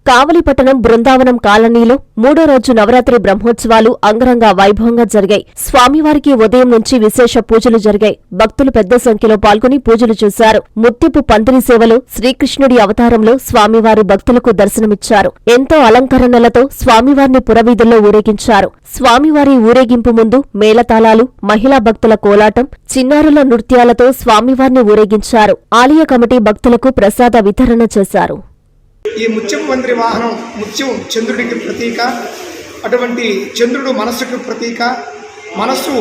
కావలిపట్టణం బృందావనం కాలనీలో మూడో రోజు నవరాత్రి బ్రహ్మోత్సవాలు అంగరంగ వైభవంగా జరిగాయి. స్వామివారికి ఉదయం నుంచి విశేష పూజలు జరిగాయి. భక్తులు పెద్ద సంఖ్యలో పాల్గొని పూజలు చేశారు. ముత్యపు పందిరి సేవలో శ్రీకృష్ణుడి అవతారంలో స్వామివారు భక్తులకు దర్శనమిచ్చారు. ఎంతో అలంకరణలతో స్వామివారిని పురవీధుల్లో ఊరేగించారు. స్వామివారి ఊరేగింపు ముందు మేళతాళాలు, మహిళా భక్తుల కోలాటం, చిన్నారుల నృత్యాలతో స్వామివారిని ఊరేగించారు. ఆలయ కమిటీ భక్తులకు ప్రసాద వితరణ చేశారు. ఈ ముత్యపు పందిరి వాహనం ముత్యం చంద్రుడికి ప్రతీక. అటువంటి చంద్రుడు మనస్సుకు ప్రతీక. మనస్సు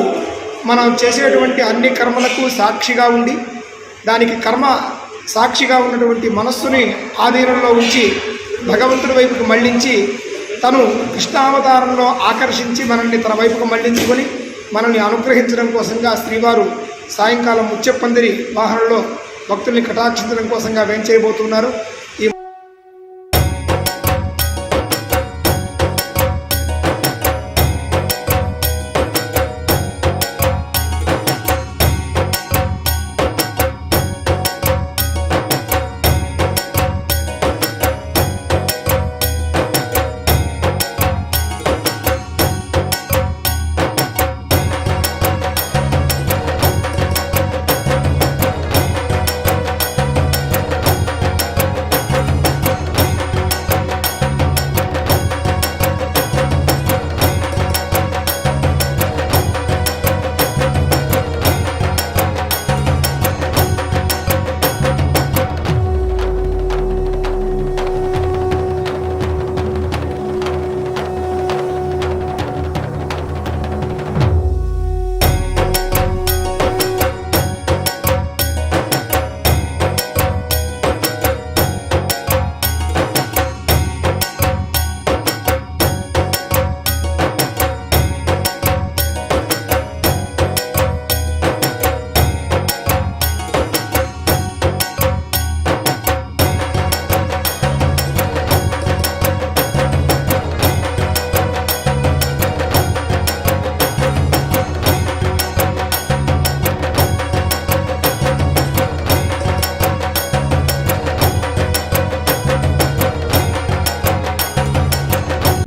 మనం చేసేటువంటి అన్ని కర్మలకు సాక్షిగా ఉండి దానికి కర్మ సాక్షిగా ఉన్నటువంటి మనస్సుని ఆధీనంలో ఉంచి భగవంతుడి వైపుకు మళ్లించి తను కృష్ణావతారంలో ఆకర్షించి మనల్ని తన వైపుకు మళ్లించుకొని మనల్ని అనుగ్రహించడం కోసంగా శ్రీవారు సాయంకాలం ముత్యపు పందిరి వాహనంలో భక్తుల్ని కటాక్షించడం కోసంగా వేంచేయబోతున్నారు.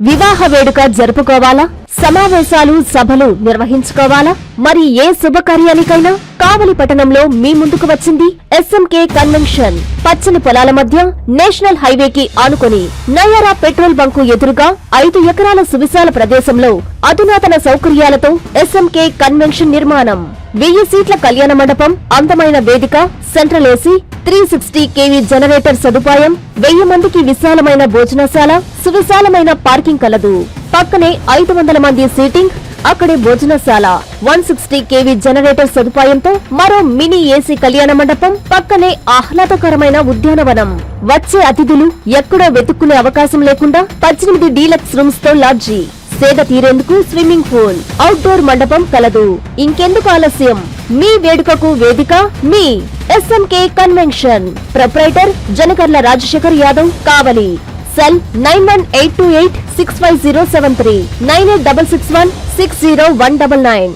వివాహ వేడుక జరుపుకోవాలా? సమావేశాలు, సభలు నిర్వహించుకోవాలా? మరి ఏ శుభకార్యానికైనా కావలి పట్టణంలో మీ ముందుకు వచ్చింది ఎస్ఎంకే కన్వెన్షన్. పచ్చని పొలాల మధ్య నేషనల్ హైవేకి ఆనుకొని నయారా పెట్రోల్ బంకు ఎదురుగా 5 ఎకరాల సువిశాల ప్రదేశంలో అధునాతన సౌకర్యాలతో ఎస్ఎంకే కన్వెన్షన్ నిర్మాణం. 1000 సీట్ల కళ్యాణ మండపం, అందమైన వేదిక, సెంట్రల్ ఏసీ, 360 kV జనరేటర్ సదుపాయం, 1000 మందికి విశాలమైన భోజనశాల, సువిశాలమైన పార్కింగ్ కలదు. పక్కనే 500 మంది సీటింగ్, అక్కడే భోజనశాల, 160 kV జనరేటర్ సదుపాయంతో మరో మినీ ఏసీ కళ్యాణ మండపం, పక్కనే ఆహ్లాదకరమైన ఉద్యానవనం. వచ్చే అతిథులు ఎక్కడో వెతుక్కునే అవకాశం లేకుండా 18 డీలక్స్ రూమ్స్ తో లాడ్జీ, సేద తీరేందుకు స్విమ్మింగ్ పూల్, అవుట్డోర్ మండపం కలదు. ఇంకెందుకు ఆలస్యం? మీ వేడుకకు వేదిక మీ SMK convention. Proprietor Janakarla Rajasekhar Yadav, Kavali. Cell 9182865073, 9866160199.